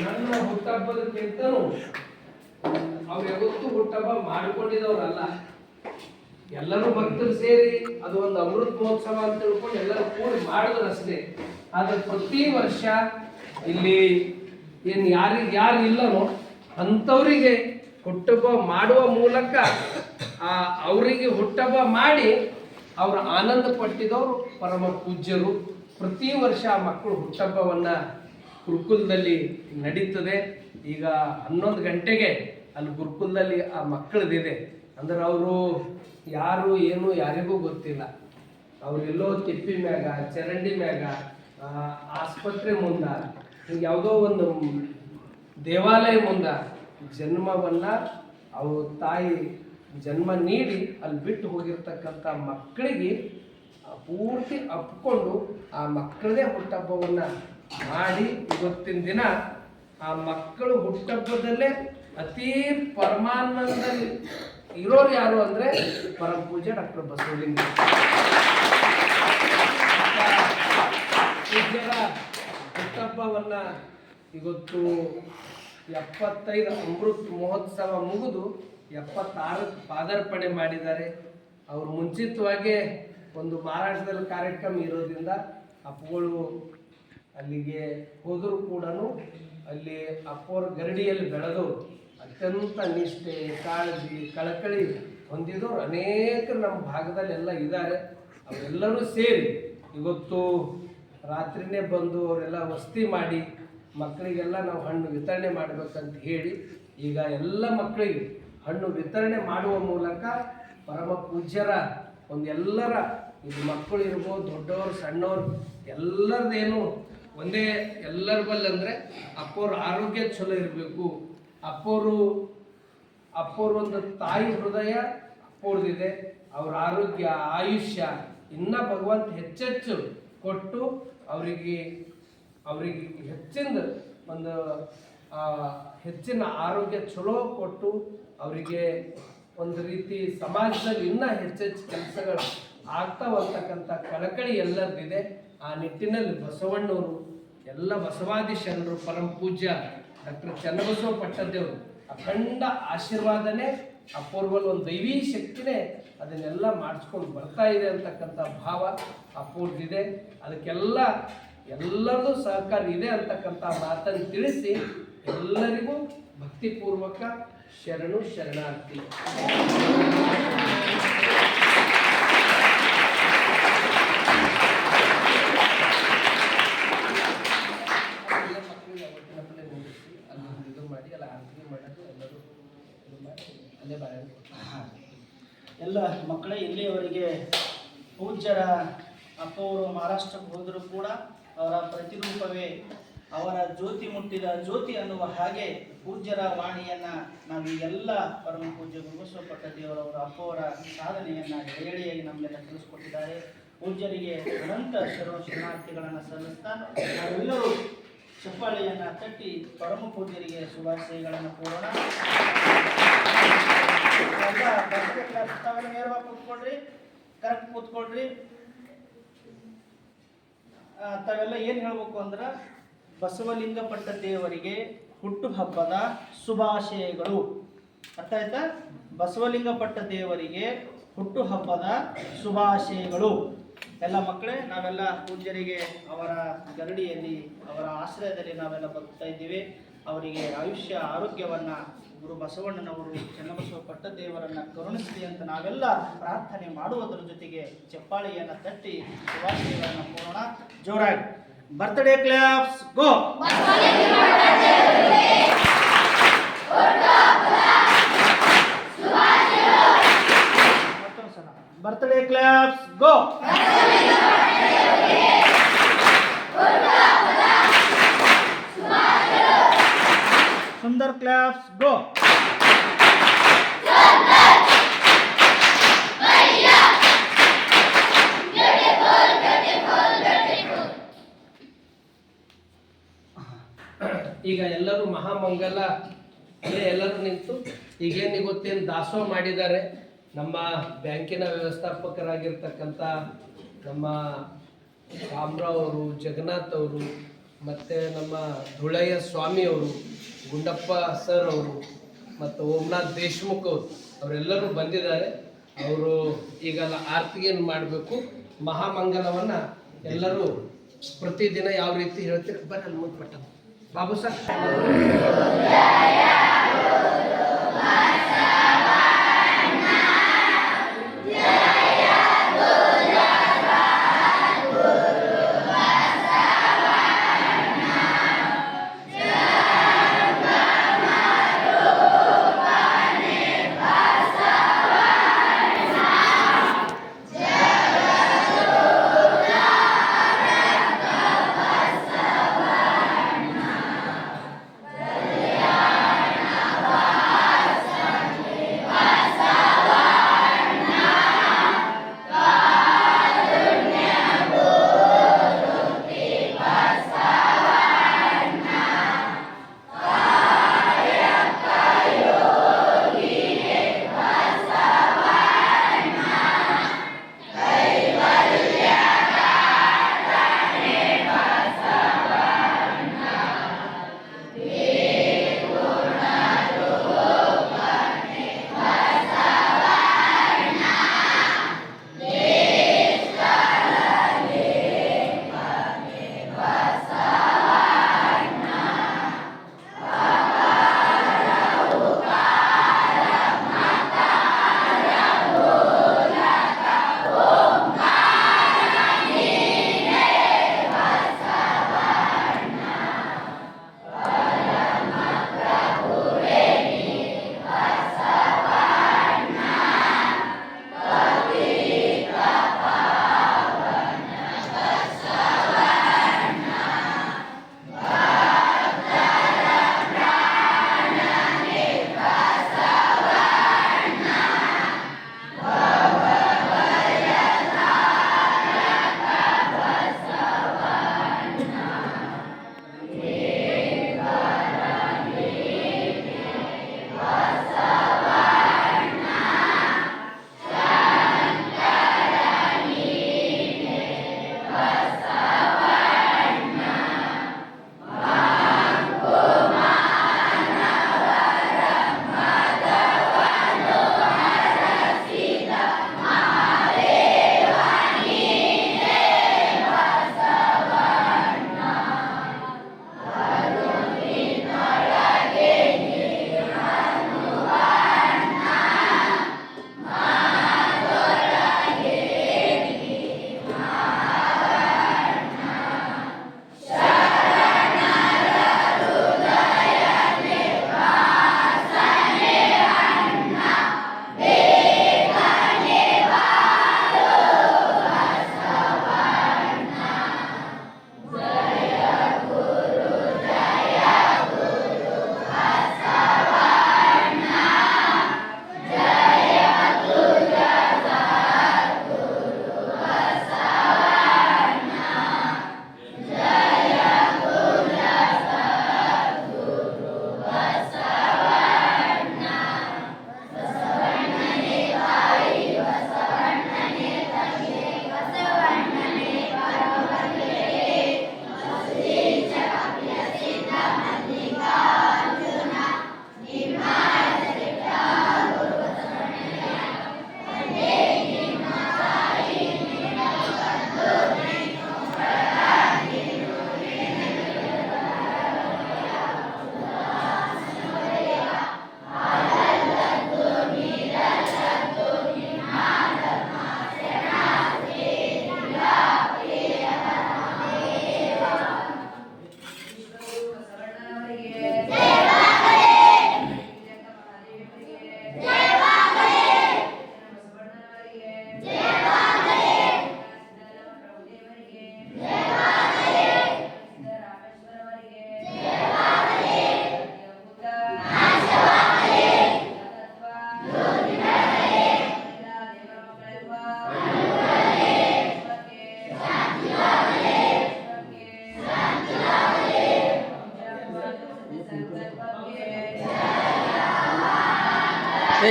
ನನ್ನ ಹುಟ್ಟಹಬ್ಬದಕ್ಕಿಂತನೂ ಅವ್ರು ಯಾವತ್ತೂ ಹುಟ್ಟಹಬ್ಬ ಮಾಡ್ಕೊಂಡಿದವ್ರಲ್ಲ. ಎಲ್ಲರೂ ಭಕ್ತರು ಸೇರಿ ಅದು ಒಂದು ಅಮೃತ ಮಹೋತ್ಸವ ಅಂತ ತಿಳ್ಕೊಂಡು ಎಲ್ಲರೂ ಕೂಡಿ ಮಾಡಿದ್ರು ಅಷ್ಟೇ. ಆದ್ರೆ ಪ್ರತಿ ವರ್ಷ ಇಲ್ಲಿ ಏನು ಯಾರು ಇಲ್ಲನೋ ಅಂಥವರಿಗೆ ಹುಟ್ಟಹಬ್ಬ ಮಾಡುವ ಮೂಲಕ ಅವರಿಗೆ ಹುಟ್ಟಹಬ್ಬ ಮಾಡಿ ಅವರು ಆನಂದ ಪಟ್ಟಿದವರು ಪರಮ ಪೂಜ್ಯರು. ಪ್ರತಿ ವರ್ಷ ಆ ಮಕ್ಕಳು ಹುಟ್ಟಹಬ್ಬವನ್ನು ಗುರುಕುಲದಲ್ಲಿ ನಡೀತದೆ. ಈಗ 11 ಗಂಟೆಗೆ ಅಲ್ಲಿ ಗುರುಕುಲದಲ್ಲಿ ಆ ಮಕ್ಕಳದಿದೆ. ಅಂದ್ರೆ ಅವರು ಯಾರು ಏನು ಯಾರಿಗೂ ಗೊತ್ತಿಲ್ಲ. ಅವರೆಲ್ಲೋ ತಿಪ್ಪಿ ಮ್ಯಾಗ, ಚರಂಡಿ ಮ್ಯಾಗ, ಆಸ್ಪತ್ರೆ ಮುಂದ, ಯಾವುದೋ ಒಂದು ದೇವಾಲಯ ಮುಂದ ಜನ್ಮವನ್ನು ಅವ್ರ ತಾಯಿ ಜನ್ಮ ನೀಡಿ ಅಲ್ಲಿ ಬಿಟ್ಟು ಹೋಗಿರ್ತಕ್ಕಂಥ ಮಕ್ಕಳಿಗೆ ಪೂರ್ತಿ ಅಪ್ಕೊಂಡು ಆ ಮಕ್ಕಳದೇ ಹುಟ್ಟಹಬ್ಬವನ್ನು ಮಾಡಿ ಇವತ್ತಿನ ದಿನ ಆ ಮಕ್ಕಳು ಹುಟ್ಟಹಬ್ಬದಲ್ಲೇ ಅತೀ ಪರಮಾನಂದದಲ್ಲಿ ಇರೋರು ಯಾರು ಅಂದರೆ ಪರಮ ಪೂಜ್ಯ ಡಾಕ್ಟರ್ ಬಸವಲಿಂಗ ಪೂಜ್ಯರ ಹುಟ್ಟಹಬ್ಬವನ್ನು ಇವತ್ತು 75 ಅಮೃತ ಮಹೋತ್ಸವ ಮುಗಿದು 76ಕ್ಕೆ ಪಾದಾರ್ಪಣೆ ಮಾಡಿದ್ದಾರೆ. ಅವರು ಮುಂಚಿತವಾಗಿ ಒಂದು ಮಹಾರಾಷ್ಟ್ರದಲ್ಲಿ ಕಾರ್ಯಕ್ರಮ ಇರೋದ್ರಿಂದ ಅಪ್ಪಗಳು ಅಲ್ಲಿಗೆ ಹೋದರೂ ಕೂಡ ಅಲ್ಲಿ ಅಪ್ಪವ್ರ ಗರಡಿಯಲ್ಲಿ ಬೆಳೆದು ಅತ್ಯಂತ ನಿಷ್ಠೆ, ಕಾಳಜಿ, ಕಳಕಳಿ ಹೊಂದಿದವರು ಅನೇಕರು ನಮ್ಮ ಭಾಗದಲ್ಲೆಲ್ಲ ಇದ್ದಾರೆ. ಅವರೆಲ್ಲರೂ ಸೇರಿ ಇವತ್ತು ರಾತ್ರಿನೇ ಬಂದು ಅವರೆಲ್ಲ ವಸತಿ ಮಾಡಿ ಮಕ್ಕಳಿಗೆಲ್ಲ ನಾವು ಹಣ್ಣು ವಿತರಣೆ ಮಾಡಬೇಕಂತ ಹೇಳಿ ಈಗ ಎಲ್ಲ ಮಕ್ಕಳಿಗೆ ಹಣ್ಣು ವಿತರಣೆ ಮಾಡುವ ಮೂಲಕ ಪರಮ ಪೂಜ್ಯರ ಎಲ್ಲರ ಇದು ಮಕ್ಕಳು ಇರ್ಬೋದು, ದೊಡ್ಡವರು ಸಣ್ಣವರು ಎಲ್ಲರದೇನು ಒಂದೇ ಎಲ್ಲರ ಬಲ್ಲಂದರೆ ಅಪ್ಪವ್ರ ಆರೋಗ್ಯ ಚಲೋ ಇರಬೇಕು. ಅಪ್ಪವ್ರ ಒಂದು ತಾಯಿ ಹೃದಯ ಅಪ್ಪವ್ರದಿದೆ. ಅವ್ರ ಆರೋಗ್ಯ, ಆಯುಷ್ಯ ಇನ್ನೂ ಭಗವಂತ ಹೆಚ್ಚೆಚ್ಚು ಕೊಟ್ಟು ಅವರಿಗೆ ಹೆಚ್ಚಿನ ಆರೋಗ್ಯ ಚಲೋ ಕೊಟ್ಟು ಅವರಿಗೆ ಒಂದು ರೀತಿ ಸಮಾಜದಲ್ಲಿ ಇನ್ನೂ ಹೆಚ್ಚೆಚ್ಚು ಕೆಲಸಗಳು ಆಗ್ತಾವಂತಕ್ಕಂಥ ಕಳಕಳಿ ಎಲ್ಲರದಿದೆ. ಆ ನಿಟ್ಟಿನಲ್ಲಿ ಬಸವಣ್ಣವರು ಎಲ್ಲ ಬಸವಾದಿ ಶರಣರು ಪರಮ ಪೂಜ್ಯ ಡಾಕ್ಟರ್ ಚನ್ನಬಸವ ಪಟ್ಟದೇವರು ಅಖಂಡ ಆಶೀರ್ವಾದನೆ ಅಪೂರ್ವಲ್ ಒಂದು ದೈವೀ ಶಕ್ತಿನೇ ಅದನ್ನೆಲ್ಲ ಮಾಡಿಸ್ಕೊಂಡು ಬರ್ತಾ ಇದೆ ಅಂತಕ್ಕಂಥ ಭಾವ ಅಪೂರ್ವದಿದೆ. ಅದಕ್ಕೆಲ್ಲ ಎಲ್ಲರದು ಸಹಕಾರ ಇದೆ ಅಂತಕ್ಕಂಥ ಮಾತನ್ನು ತಿಳಿಸಿ ಎಲ್ಲರಿಗೂ ಭಕ್ತಿಪೂರ್ವಕ ಶರಣು ಶರಣಾರ್ಥಿ. ಎಲ್ಲ ಮಕ್ಕಳೇ, ಇಲ್ಲಿಯವರೆಗೆ ಪೂಜ್ಯರ ಅಪ್ಪವರು ಮಹಾರಾಷ್ಟ್ರಕ್ಕೆ ಹೋದರೂ ಕೂಡ ಅವರ ಪ್ರತಿರೂಪವೇ ಅವರ ಜ್ಯೋತಿ ಮುಟ್ಟಿದ ಜ್ಯೋತಿ ಅನ್ನುವ ಹಾಗೆ ಪೂಜ್ಯರ ವಾಣಿಯನ್ನು ನಾವೀಗೆಲ್ಲ ಪರಮ ಪೂಜ್ಯ ಗುರುಬಸವ ಪಟ್ಟದೇವರವರ ಅಪ್ಪವರ ಸಾಧನೆಯನ್ನು ಎಳೆಯಾಗಿ ನಮಗೆಲ್ಲ ತಿಳಿಸ್ಕೊಟ್ಟಿದ್ದಾರೆ. ಪೂಜ್ಯರಿಗೆ ಅನಂತ ಶರಣಾರ್ಥಿಗಳನ್ನು ಸಲ್ಲಿಸ್ತಾ ನಾವೆಲ್ಲರೂ ಚಪ್ಪಾಳೆಯನ್ನು ತಟ್ಟಿ ಪರಮ ಪೂಜ್ಯರಿಗೆ ಶುಭಾಶಯಗಳನ್ನು ಕೋರೋಣ. ತಾವೆಲ್ಲ ನೇರವಾಗಿ ಕೂತ್ಕೊಳ್ರಿ, ಕರೆಕ್ಟ್ ಕೂತ್ಕೊಳ್ರಿ. ತಾವೆಲ್ಲ ಏನು ಹೇಳ್ಬೇಕು ಅಂದ್ರೆ, ಬಸವಲಿಂಗ ಪಟ್ಟದೇವರಿಗೆ ಹುಟ್ಟುಹಬ್ಬದ ಶುಭಾಶಯಗಳು. ಅರ್ಥ ಆಯ್ತಾ? ಬಸವಲಿಂಗ ಪಟ್ಟದೇವರಿಗೆ ಹುಟ್ಟುಹಬ್ಬದ ಶುಭಾಶಯಗಳು. ಎಲ್ಲ ಮಕ್ಕಳೇ, ನಾವೆಲ್ಲ ಪೂಜ್ಯರಿಗೆ ಅವರ ಗರಡಿಯಲ್ಲಿ ಅವರ ಆಶ್ರಯದಲ್ಲಿ ನಾವೆಲ್ಲ ಬದುಕ್ತಾ ಇದ್ದೀವಿ. ಅವರಿಗೆ ಆಯುಷ್ಯ ಆರೋಗ್ಯವನ್ನು ಗುರು ಬಸವಣ್ಣನವರು ಚನ್ನಬಸವ ಪಟ್ಟದೇವರನ್ನು ಕರುಣಿಸಲಿ ಅಂತ ನಾವೆಲ್ಲ ಪ್ರಾರ್ಥನೆ ಮಾಡುವುದರ ಜೊತೆಗೆ ಚಪ್ಪಾಳಿಯನ್ನು ತಟ್ಟಿ ಶುಭಾಶಯಗಳನ್ನು ಕೋರೋಣ. ಜೋರಾಗಿ ಬರ್ತ್ಡೇ ಕ್ಲಾಪ್ಸ್ ಗೋ. ಮತ್ತೊಂದು ಸಲ ಬರ್ತ್ಡೇ ಕ್ಲಾಪ್ಸ್ ಗೋ. सुंदर क्लैप्स गो. ಈಗ ಎಲ್ಲರೂ ಮಹಾಮಂಗಲ ಎಲ್ಲರೂ ನಿಂತು ಈಗೇನು ಗೊತ್ತೇನು ದಾಸೋಹ ಮಾಡಿದ್ದಾರೆ. ನಮ್ಮ ಬ್ಯಾಂಕಿನ ವ್ಯವಸ್ಥಾಪಕರಾಗಿರ್ತಕ್ಕಂಥ ನಮ್ಮ ರಾಮರಾವ್ ಅವರು, ಜಗನ್ನಾಥ್ ಅವರು ಮತ್ತು ನಮ್ಮ ಧುಳಯ್ಯ ಸ್ವಾಮಿಯವರು, ಗುಂಡಪ್ಪ ಸರ್ ಅವರು ಮತ್ತು ಓಂನಾಥ್ ದೇಶ್ಮುಖ್ ಅವರು ಅವರೆಲ್ಲರೂ ಬಂದಿದ್ದಾರೆ. ಅವರು ಈಗೆಲ್ಲ ಆರತಿಯನ್ನು ಮಾಡಬೇಕು. ಮಹಾಮಂಗಲವನ್ನು ಎಲ್ಲರೂ ಪ್ರತಿದಿನ ಯಾವ ರೀತಿ ಹೇಳ್ತೀರಿ ಬನ್ನಿ ಅಲ್ಲಿ ಮುಂದೆ ಪಟ್ಟ ಬಾಬು ಸರ್.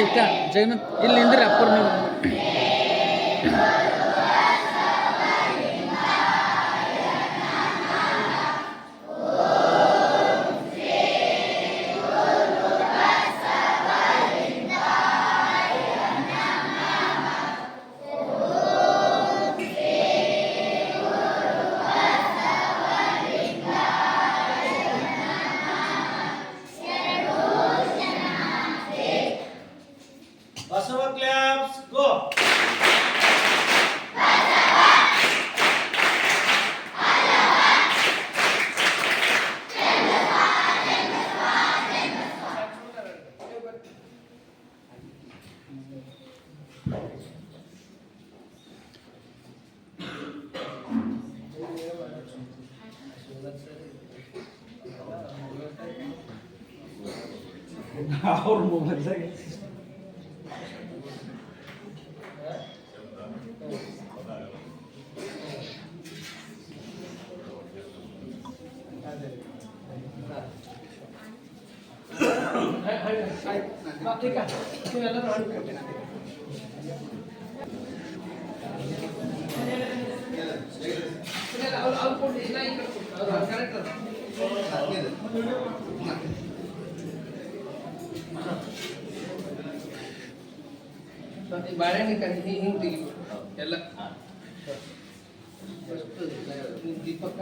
ಇಕ್ಕ ಜಗನ್ನಾಥ್ ಇಲ್ಲಿ ನಿಂದ್ರಿ ಅಪ್ಪರ್ ನೀವು ಅವ್ರ ಮೊಬೈಲ್ದಾಗ ठीक आहे ನೀವೆಲ್ಲರೂ ಹಣ್ಣು ಅವ್ರು ಕೊಡಿ ಇಲ್ಲ ಈ ಕಡೆ ಕೊಡಿ ಅವ್ರು ಕರೆಕ್ಟ್ ಬಾಳೆಹಣ್ಣು ಕಂಡು ಹಿಂಗೆ ತೆಗಿಬೇಕು ಎಲ್ಲ ದೀಪಕ್ಕ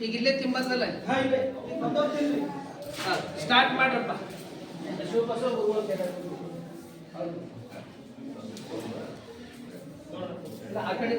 ಈಗ ಇಲ್ಲೇ ತಿಂಬದಲ್ಲ ಸ್ಟಾರ್ಟ್ ಮಾಡ್ರಪ್ಪ ಆ ಕಡೆ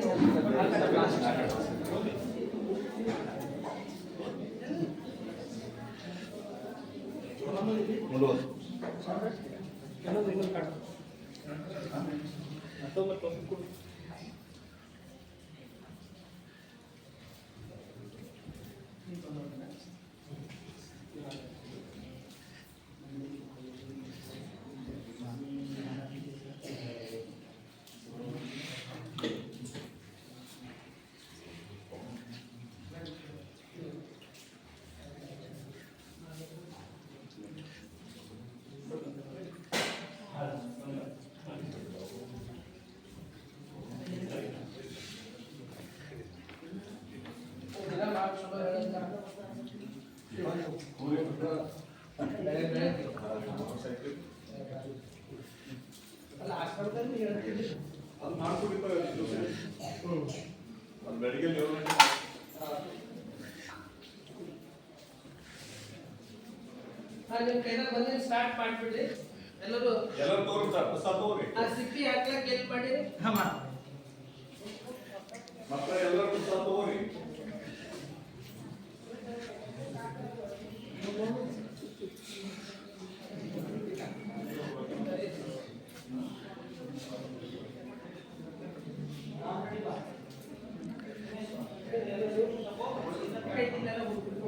ಅಲ್ಲ ಆಶ್ರಮದಲ್ಲಿ ಹೇಳ್ತಿದ್ದೆ ಅದು ಮಾಡ್ಕೊಂಡಿರ್ತಾರೆ ಅದು ಬೆಳಿಗ್ಗೆ ನಿಮ್ಮ ಕೈದಾಗ ಬಂದು ಸ್ಟಾರ್ಟ್ ಮಾಡ್ಬಿಡ್ರಿ ಎಲ್ಲರೂ ತೋರಿಸ್ತಾರೆ ಪ್ರಸಾದ ತಗೋರಿ ಆ ಸಿಪ್ಪಿ ಹಾಕ್ಲಕ್ಕೆ ಎಲ್ಲಿ ಮಾಡಿರಿ ಮಕ್ಕಳ ಎಲ್ಲರೂ ಪ್ರಸಾದ ತಗೋರಿ ಕೈದಿನ್ನೆಲ್ಲ ಹೋಗ್ಬಿಡ್ರಿ